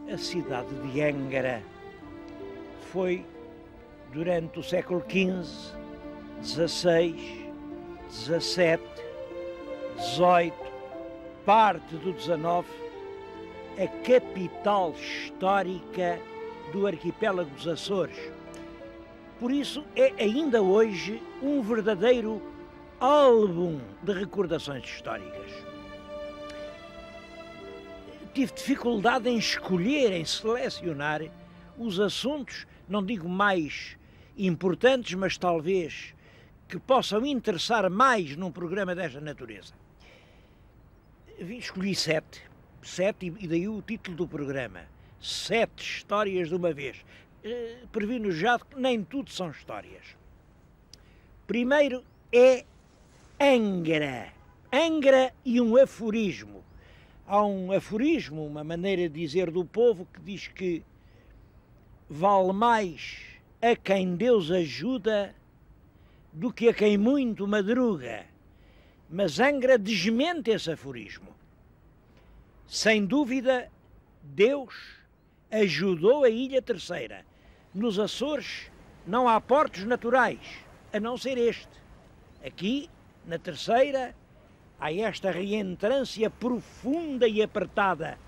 A cidade de Angra foi, durante o século XV, XVI, XVII, XVIII, parte do XIX, a capital histórica do arquipélago dos Açores. Por isso é ainda hoje um verdadeiro álbum de recordações históricas. Tive dificuldade em escolher, em selecionar os assuntos, não digo mais importantes, mas talvez que possam interessar mais num programa desta natureza. Escolhi sete, e daí o título do programa, 7 histórias de uma vez. Previno já que nem tudo são histórias. Primeiro é Angra. Angra e um aforismo. Há um aforismo, uma maneira de dizer do povo, que diz que vale mais a quem Deus ajuda do que a quem muito madruga. Mas Angra desmente esse aforismo. Sem dúvida, Deus ajudou a Ilha Terceira. Nos Açores não há portos naturais, a não ser este. Aqui, na Terceira, há esta reentrância profunda e apertada.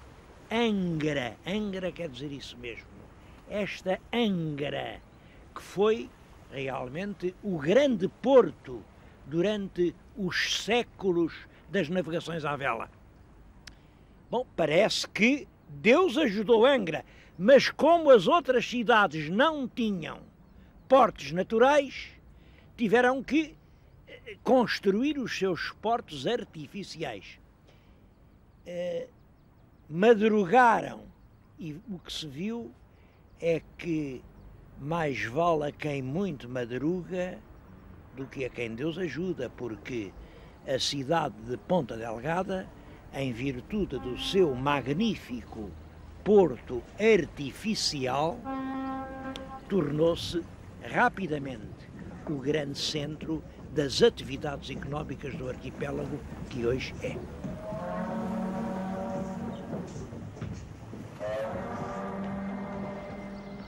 Angra. Angra quer dizer isso mesmo. Esta Angra, que foi realmente o grande porto durante os séculos das navegações à vela. Bom, parece que Deus ajudou Angra, mas como as outras cidades não tinham portos naturais, tiveram que construir os seus portos artificiais. Madrugaram, e o que se viu é que mais vale a quem muito madruga do que a quem Deus ajuda, porque a cidade de Ponta Delgada, em virtude do seu magnífico porto artificial, tornou-se rapidamente o grande centro das atividades económicas do arquipélago que hoje é.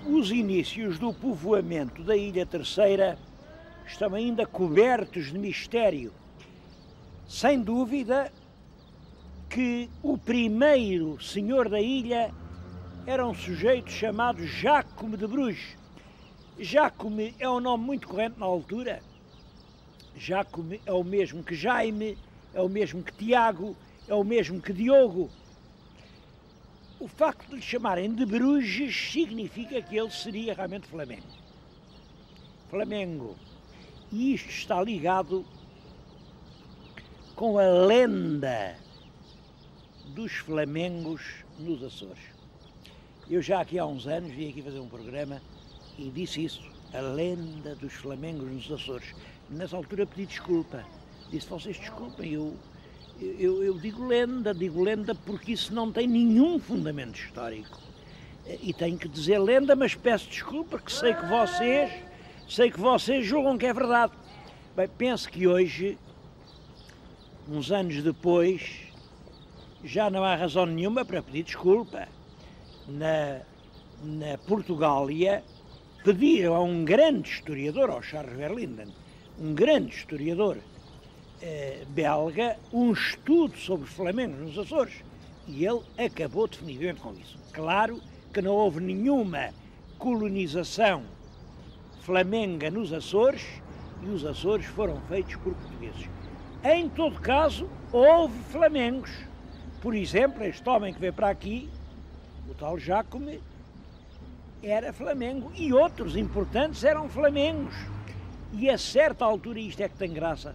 Os inícios do povoamento da Ilha Terceira estão ainda cobertos de mistério. Sem dúvida que o primeiro senhor da ilha era um sujeito chamado Jacome de Bruges. Jacome é um nome muito corrente na altura. Jacome é o mesmo que Jaime, é o mesmo que Tiago, é o mesmo que Diogo. O facto de lhe chamarem de Bruges significa que ele seria realmente Flamengo. Flamengo. E isto está ligado com a lenda dos Flamengos nos Açores. Eu já aqui há uns anos vim aqui fazer um programa e disse isso, a lenda dos Flamengos nos Açores. Nessa altura pedi desculpa. Disse, vocês desculpem, eu digo lenda porque isso não tem nenhum fundamento histórico. E tenho que dizer lenda, mas peço desculpa porque sei que vocês julgam que é verdade. Bem, penso que hoje, uns anos depois, já não há razão nenhuma para pedir desculpa. Na Portugália, pediram a um grande historiador, ao Charles Verlinden, um grande historiador belga, um estudo sobre os flamengos nos Açores, e ele acabou definitivamente com isso. Claro que não houve nenhuma colonização flamenga nos Açores, e os Açores foram feitos por portugueses. Em todo caso, houve flamengos. Por exemplo, este homem que veio para aqui, o tal Jacome, era flamengo, e outros importantes eram flamengos. E a certa altura, isto é que tem graça,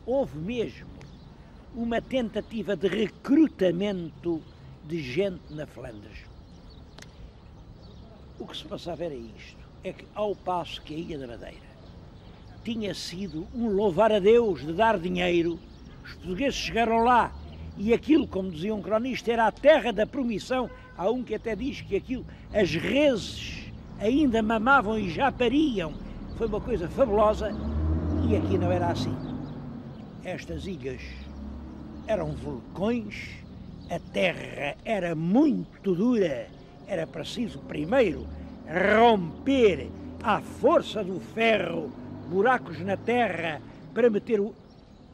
houve mesmo uma tentativa de recrutamento de gente na Flandres. O que se passava era isto, é que ao passo que a Ilha da Madeira tinha sido um louvar a Deus de dar dinheiro, os portugueses chegaram lá e aquilo, como dizia um cronista, era a terra da promissão. Há um que até diz que aquilo, as reses ainda mamavam e já pariam. Foi uma coisa fabulosa, e aqui não era assim. Estas ilhas eram vulcões a terra era muito dura, era preciso primeiro romper à força do ferro buracos na terra para meter o...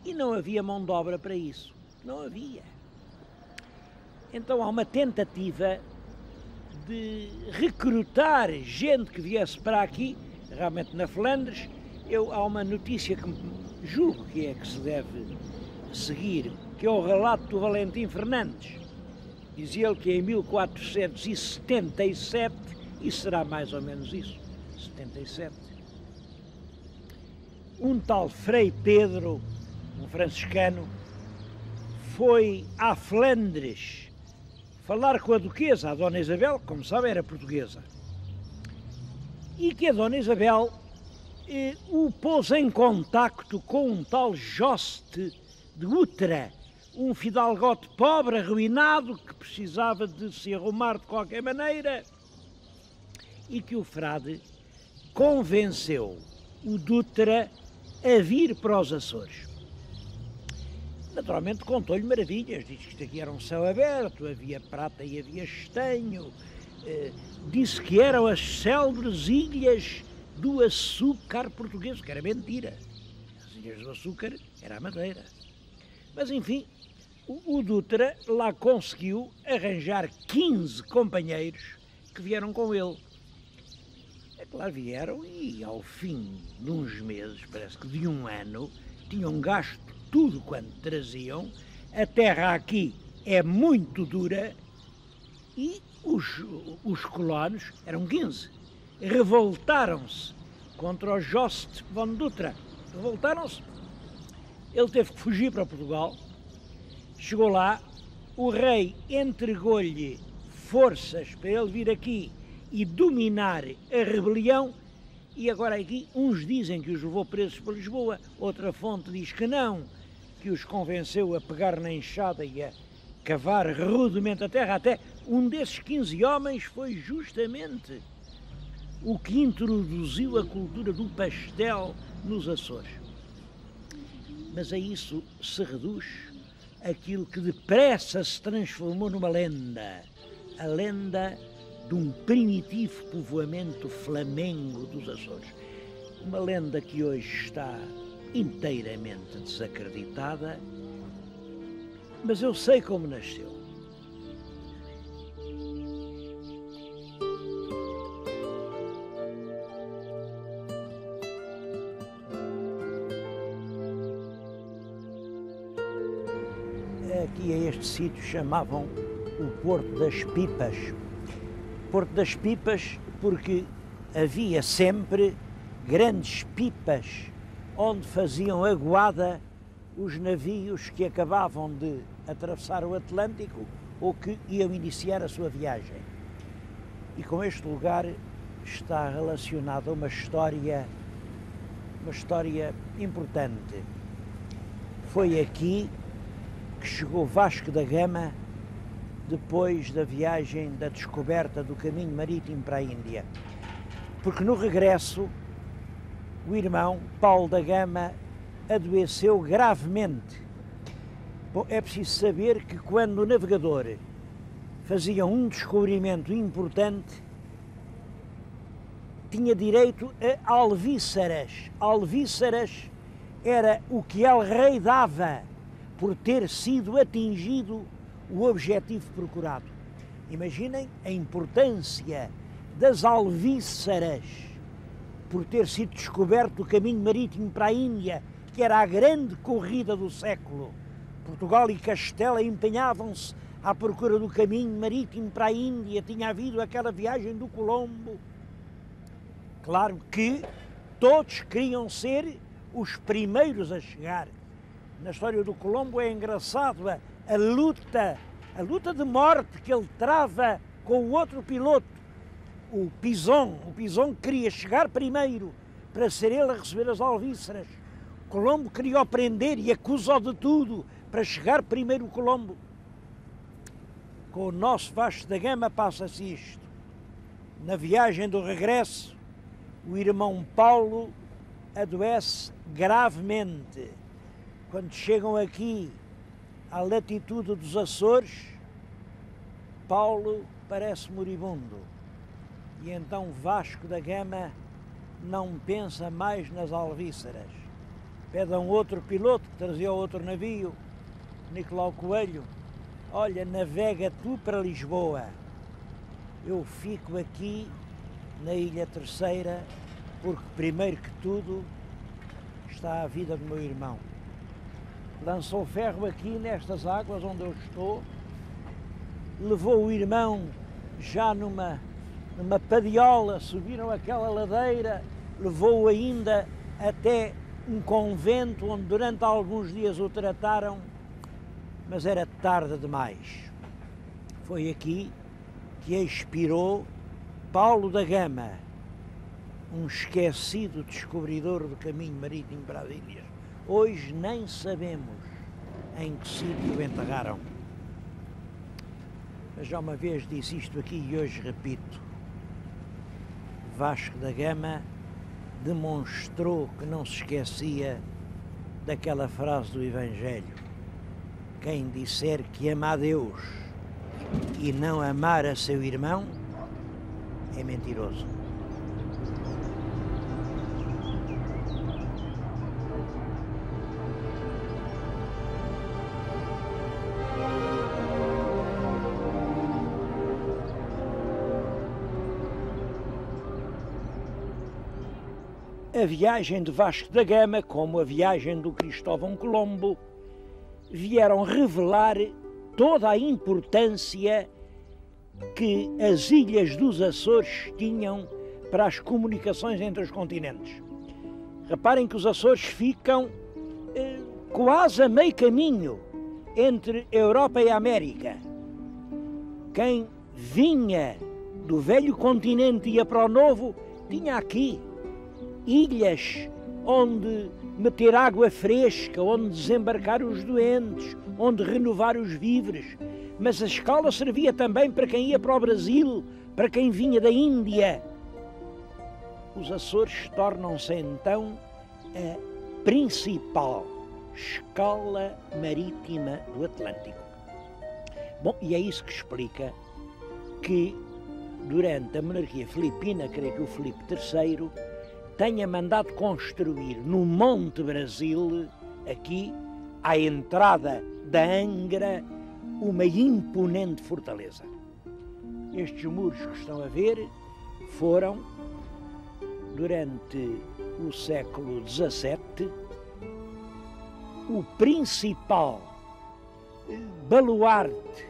E não havia mão de obra para isso, não havia. Então há uma tentativa de recrutar gente que viesse para aqui, realmente na Flandres. Há uma notícia que julgo que é que se deve seguir, que é o relato do Valentim Fernandes. Dizia ele que em 1477, e será mais ou menos isso, 77, um tal Frei Pedro, um franciscano, foi à Flandres falar com a duquesa, a Dona Isabel, que, como sabe, era portuguesa, e que a Dona Isabel o pôs em contacto com um tal Joste de Utra, um fidalgote pobre, arruinado, que precisava de se arrumar de qualquer maneira, e que o frade convenceu o Dutra a vir para os Açores. Naturalmente contou-lhe maravilhas, disse que isto aqui era um céu aberto, havia prata e havia estanho, disse que eram as célebres ilhas do açúcar português, que era mentira. As ilhas do açúcar era a Madeira. Mas enfim, o Dutra lá conseguiu arranjar 15 companheiros que vieram com ele. É claro, vieram e ao fim de uns meses, parece que de um ano, tinham gasto tudo quanto traziam. A terra aqui é muito dura e os colonos, eram 15, revoltaram-se contra o Jost von Dutra. Revoltaram-se. Ele teve que fugir para Portugal. Chegou lá, o rei entregou-lhe forças para ele vir aqui e dominar a rebelião, e agora aqui uns dizem que os levou presos para Lisboa, outra fonte diz que não, que os convenceu a pegar na enxada e a cavar rudemente a terra. Até um desses 15 homens foi justamente o que introduziu a cultura do pastel nos Açores. Mas a isso se reduz aquilo que depressa se transformou numa lenda, a lenda de um primitivo povoamento flamengo dos Açores. Uma lenda que hoje está inteiramente desacreditada, mas eu sei como nasceu. Aqui a este sítio chamavam o Porto das Pipas. Porto das Pipas porque havia sempre grandes pipas onde faziam aguada os navios que acabavam de atravessar o Atlântico ou que iam iniciar a sua viagem. E com este lugar está relacionada uma história importante. Foi aqui que chegou Vasco da Gama depois da viagem da descoberta do caminho marítimo para a Índia. Porque no regresso o irmão Paulo da Gama adoeceu gravemente. Bom, é preciso saber que quando o navegador fazia um descobrimento importante, tinha direito a alvíceras. Alvíceras era o que El Rei dava por ter sido atingido o objetivo procurado. Imaginem a importância das alvíceras por ter sido descoberto o caminho marítimo para a Índia, que era a grande corrida do século. Portugal e Castela empenhavam-se à procura do caminho marítimo para a Índia, tinha havido aquela viagem do Colombo. Claro que todos queriam ser os primeiros a chegar. Na história do Colombo é engraçado a luta de morte que ele trava com o outro piloto, o Pison. O Pison queria chegar primeiro para ser ele a receber as alvíceras. Colombo queria o prender e acusou de tudo para chegar primeiro o Colombo. Com o nosso Vasco da Gama passa-se isto. Na viagem do regresso, o irmão Paulo adoece gravemente. Quando chegam aqui à latitude dos Açores, Paulo parece moribundo e então Vasco da Gama não pensa mais nas alvíceras. Pede a um outro piloto que trazia outro navio, Nicolau Coelho: olha, navega tu para Lisboa, eu fico aqui na Ilha Terceira, porque primeiro que tudo está a vida do meu irmão. Lançou ferro aqui nestas águas onde eu estou, levou o irmão já numa padiola, subiram aquela ladeira, levou-o ainda até um convento onde durante alguns dias o trataram, mas era tarde demais. Foi aqui que expirou Paulo da Gama, um esquecido descobridor do caminho marítimo para as ilhas. Hoje nem sabemos em que sítio o enterraram. Mas já uma vez disse isto aqui e hoje repito: Vasco da Gama demonstrou que não se esquecia daquela frase do Evangelho: quem disser que ama a Deus e não amar a seu irmão é mentiroso. A viagem de Vasco da Gama, como a viagem do Cristóvão Colombo, vieram revelar toda a importância que as ilhas dos Açores tinham para as comunicações entre os continentes. Reparem que os Açores ficam quase a meio caminho entre a Europa e a América. Quem vinha do velho continente e ia para o novo, tinha aqui ilhas onde meter água fresca, onde desembarcar os doentes, onde renovar os víveres. Mas a escala servia também para quem ia para o Brasil, para quem vinha da Índia. Os Açores tornam-se então a principal escala marítima do Atlântico. Bom, e é isso que explica que durante a monarquia filipina, creio que o Filipe III, tenha mandado construir no Monte Brasil, aqui, à entrada da Angra, uma imponente fortaleza. Estes muros que estão a ver foram, durante o século XVII, o principal baluarte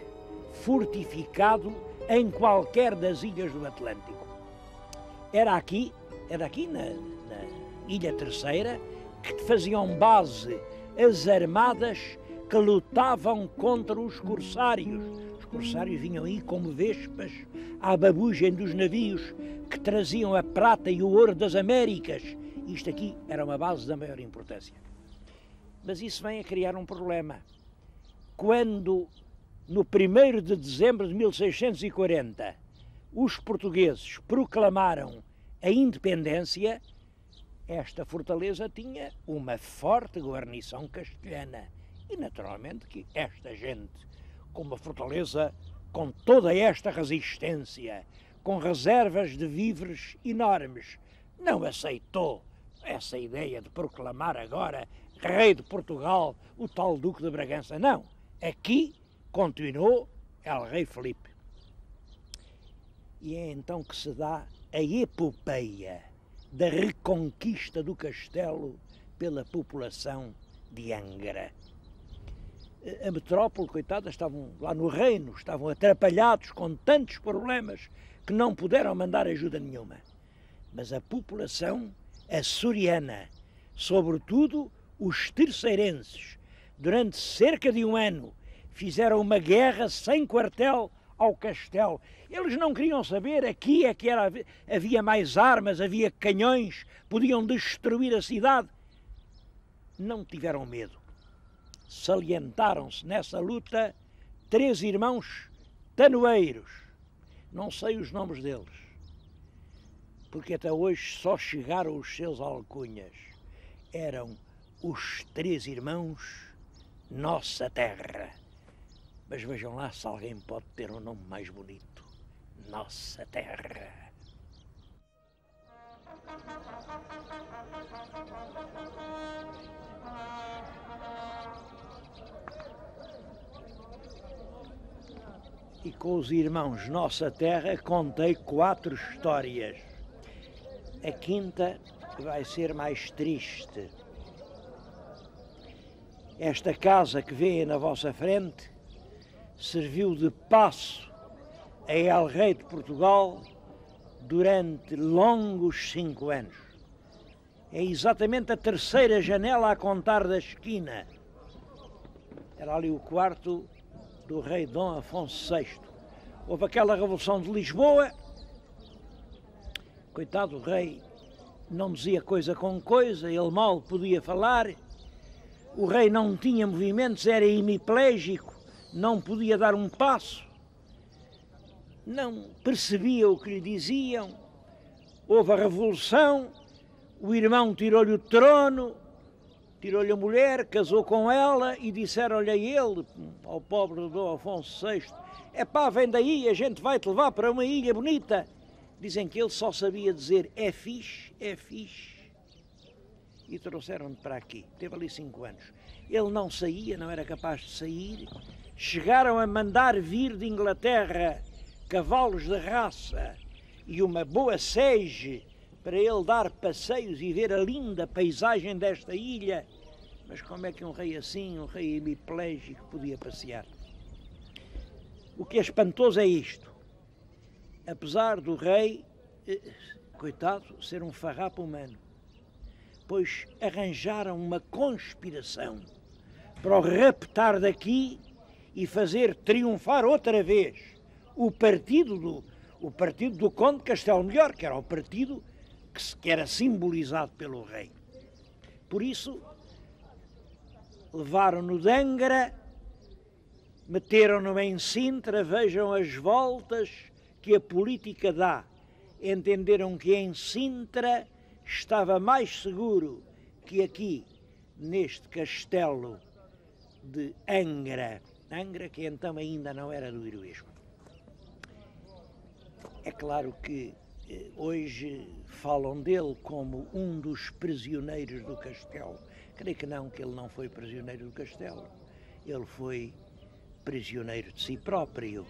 fortificado em qualquer das ilhas do Atlântico. Era aqui na Ilha Terceira que faziam base as armadas que lutavam contra os corsários. Os corsários vinham aí como vespas à babugem dos navios que traziam a prata e o ouro das Américas. Isto aqui era uma base da maior importância. Mas isso vem a criar um problema. Quando, no 1º de dezembro de 1640, os portugueses proclamaram a independência, esta fortaleza tinha uma forte guarnição castelhana. E naturalmente que esta gente, com uma fortaleza com toda esta resistência, com reservas de víveres enormes, não aceitou essa ideia de proclamar agora rei de Portugal o tal Duque de Bragança. Não, aqui continuou El Rei Felipe. E é então que se dá a epopeia da reconquista do castelo pela população de Angra. A metrópole, coitada, estavam lá no reino, estavam atrapalhados com tantos problemas que não puderam mandar ajuda nenhuma. Mas a população açoriana, sobretudo os terceirenses, durante cerca de um ano, fizeram uma guerra sem quartel ao castelo. Eles não queriam saber, aqui é que havia mais armas, havia canhões, podiam destruir a cidade. Não tiveram medo. Salientaram-se nessa luta 3 irmãos tanoeiros. Não sei os nomes deles, porque até hoje só chegaram os seus alcunhas. Eram os 3 irmãos Nossa Terra. Mas vejam lá se alguém pode ter um nome mais bonito. Nossa Terra. E com os irmãos Nossa Terra contei 4 histórias. A quinta vai ser mais triste. Esta casa que vêem na vossa frente serviu de passo a El Rei de Portugal durante longos 5 anos. É exatamente a terceira janela a contar da esquina. Era ali o quarto do rei Dom Afonso VI. Houve aquela Revolução de Lisboa. Coitado, o rei não dizia coisa com coisa, ele mal podia falar. O rei não tinha movimentos, era hemiplégico, não podia dar um passo, não percebia o que lhe diziam. Houve a Revolução, o irmão tirou-lhe o trono, tirou-lhe a mulher, casou com ela e disseram-lhe a ele, ao pobre Dom Afonso VI, epá, vem daí, a gente vai-te levar para uma ilha bonita. Dizem que ele só sabia dizer é fixe, e trouxeram-no para aqui. Teve ali 5 anos. Ele não saía, não era capaz de sair. Chegaram a mandar vir de Inglaterra cavalos de raça e uma boa sege para ele dar passeios e ver a linda paisagem desta ilha. Mas como é que um rei assim, um rei hemiplégico, podia passear? O que é espantoso é isto. Apesar do rei, coitado, ser um farrapo humano, pois arranjaram uma conspiração para o raptar daqui e fazer triunfar outra vez o partido do Conde de Castelo Melhor, que era o partido que era simbolizado pelo rei. Por isso, levaram-no de Angra, meteram-no em Sintra, vejam as voltas que a política dá. Entenderam que em Sintra estava mais seguro que aqui, neste castelo de Angra. Angra, que então ainda não era do heroísmo. É claro que hoje falam dele como um dos prisioneiros do castelo. Creio que ele não foi prisioneiro do castelo. Ele foi prisioneiro de si próprio.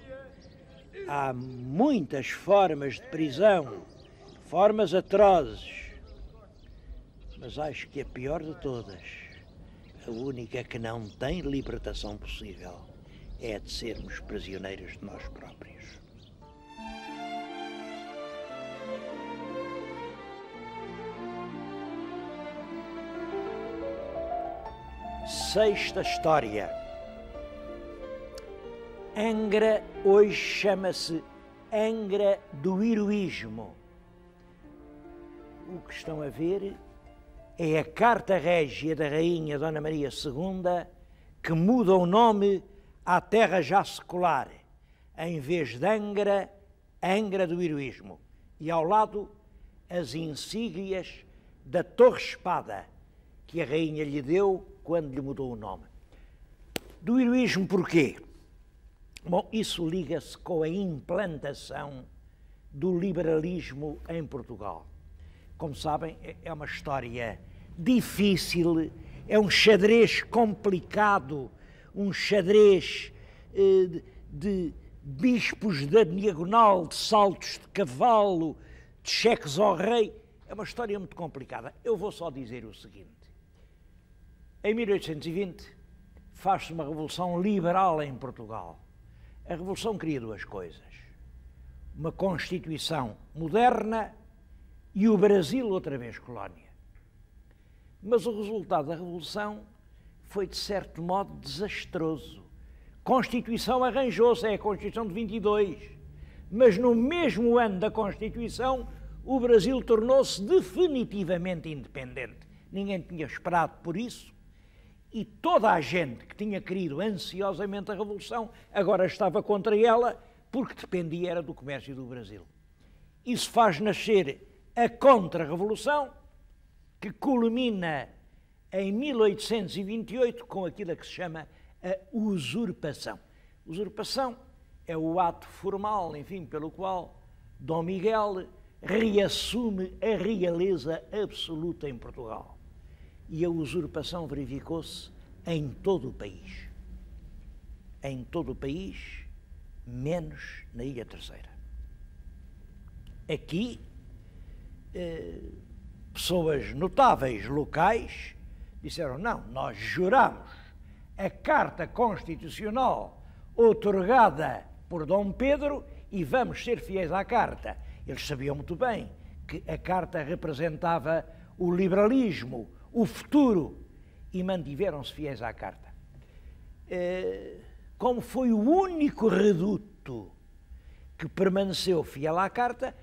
Há muitas formas de prisão, formas atrozes, mas acho que a pior de todas, a única que não tem libertação possível, é a de sermos prisioneiros de nós próprios. Sexta história. Angra hoje chama-se Angra do Heroísmo. O que estão a ver é a Carta Régia da Rainha Dona Maria II que muda o nome à terra já secular. Em vez de Angra, Angra do Heroísmo. E ao lado as insígnias da Torre-Espada que a Rainha lhe deu quando lhe mudou o nome. Do heroísmo porquê? Bom, isso liga-se com a implantação do liberalismo em Portugal. Como sabem, é uma história difícil, é um xadrez complicado, um xadrez de bispos da diagonal, de saltos de cavalo, de cheques ao rei. É uma história muito complicada. Eu vou só dizer o seguinte. Em 1820 faz-se uma revolução liberal em Portugal. A revolução queria 2 coisas. Uma Constituição moderna e o Brasil outra vez colónia. Mas o resultado da revolução foi, de certo modo, desastroso. Constituição arranjou-se, é a Constituição de 22. Mas no mesmo ano da Constituição, o Brasil tornou-se definitivamente independente. Ninguém tinha esperado por isso. E toda a gente que tinha querido ansiosamente a Revolução agora estava contra ela porque dependia era do comércio do Brasil. Isso faz nascer a Contra-Revolução, que culmina em 1828 com aquilo que se chama a usurpação. Usurpação é o ato formal, enfim, pelo qual Dom Miguel reassume a realeza absoluta em Portugal. E a usurpação verificou-se em todo o país. Em todo o país, menos na Ilha Terceira. Aqui, pessoas notáveis locais disseram: não, nós juramos a Carta Constitucional outorgada por Dom Pedro e vamos ser fiéis à Carta. Eles sabiam muito bem que a Carta representava o liberalismo, o futuro, e mantiveram-se fiéis à Carta. Como foi o único reduto que permaneceu fiel à Carta,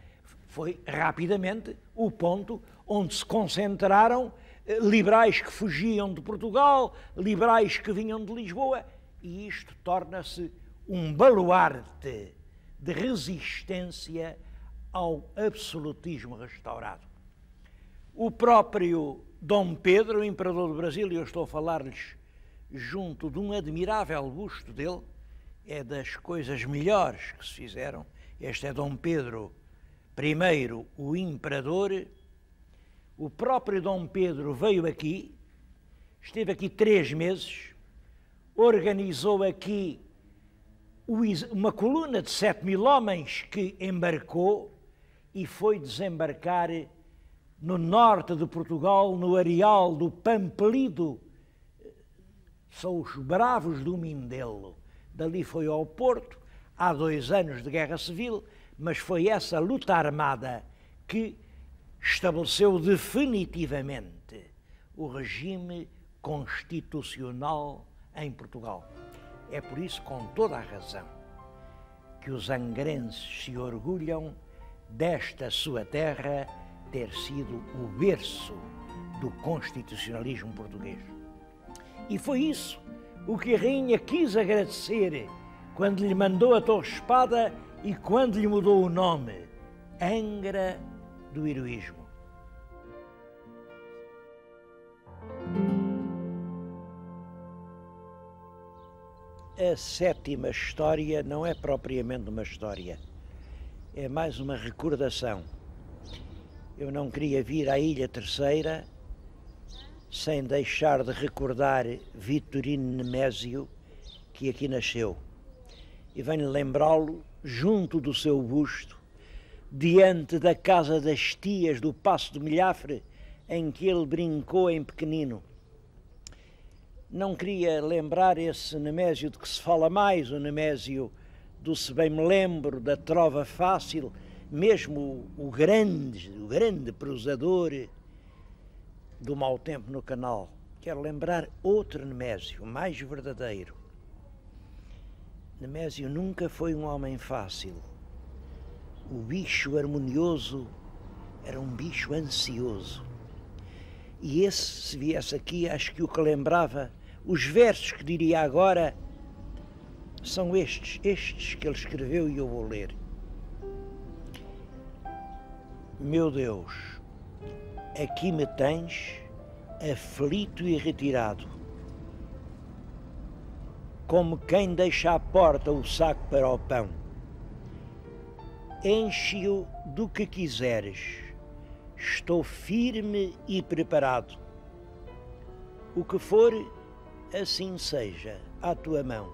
foi rapidamente o ponto onde se concentraram liberais que fugiam de Portugal, liberais que vinham de Lisboa, e isto torna-se um baluarte de resistência ao absolutismo restaurado. O próprio Dom Pedro, o imperador do Brasil, e eu estou a falar-lhes junto de um admirável busto dele, é das coisas melhores que se fizeram. Este é Dom Pedro I, o imperador. O próprio Dom Pedro veio aqui, esteve aqui 3 meses, organizou aqui uma coluna de 7.000 homens que embarcou e foi desembarcar no norte de Portugal, no areal do Pampelido. São os bravos do Mindelo. Dali foi ao Porto, há 2 anos de guerra civil, mas foi essa luta armada que estabeleceu definitivamente o regime constitucional em Portugal. É por isso, com toda a razão, que os angrenses se orgulham desta sua terra ter sido o berço do constitucionalismo português. E foi isso o que a rainha quis agradecer quando lhe mandou a Torre Espada e quando lhe mudou o nome, Angra do Heroísmo. A 7ª história não é propriamente uma história, é mais uma recordação. Eu não queria vir à Ilha Terceira sem deixar de recordar Vitorino Nemésio, que aqui nasceu. E venho lembrá-lo junto do seu busto, diante da casa das tias do Paço de Milhafre, em que ele brincou em pequenino. Não queria lembrar esse Nemésio de que se fala mais, o Nemésio do Se Bem Me Lembro, da Trova Fácil, mesmo o grande prosador do Mau Tempo no Canal. Quero lembrar outro Nemésio, mais verdadeiro. Nemésio nunca foi um homem fácil. O bicho harmonioso era um bicho ansioso. E esse, se viesse aqui, acho que o que lembrava, os versos que diria agora, são estes que ele escreveu e eu vou ler. Meu Deus, aqui me tens, aflito e retirado, como quem deixa à porta o saco para o pão. Enche-o do que quiseres, estou firme e preparado. O que for, assim seja, à tua mão.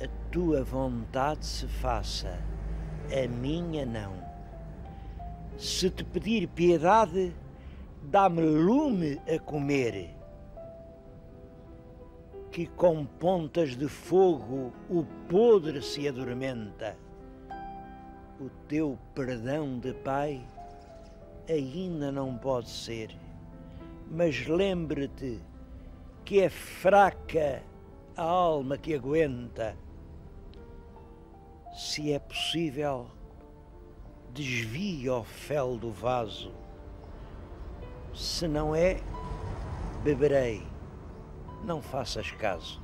A tua vontade se faça, a minha não. Se te pedir piedade, dá-me lume a comer, que com pontas de fogo o podre se adormenta. O teu perdão de Pai ainda não pode ser, mas lembre-te que é fraca a alma que aguenta. Se é possível, desvia o fel do vaso. Se não é, beberei, não faças caso.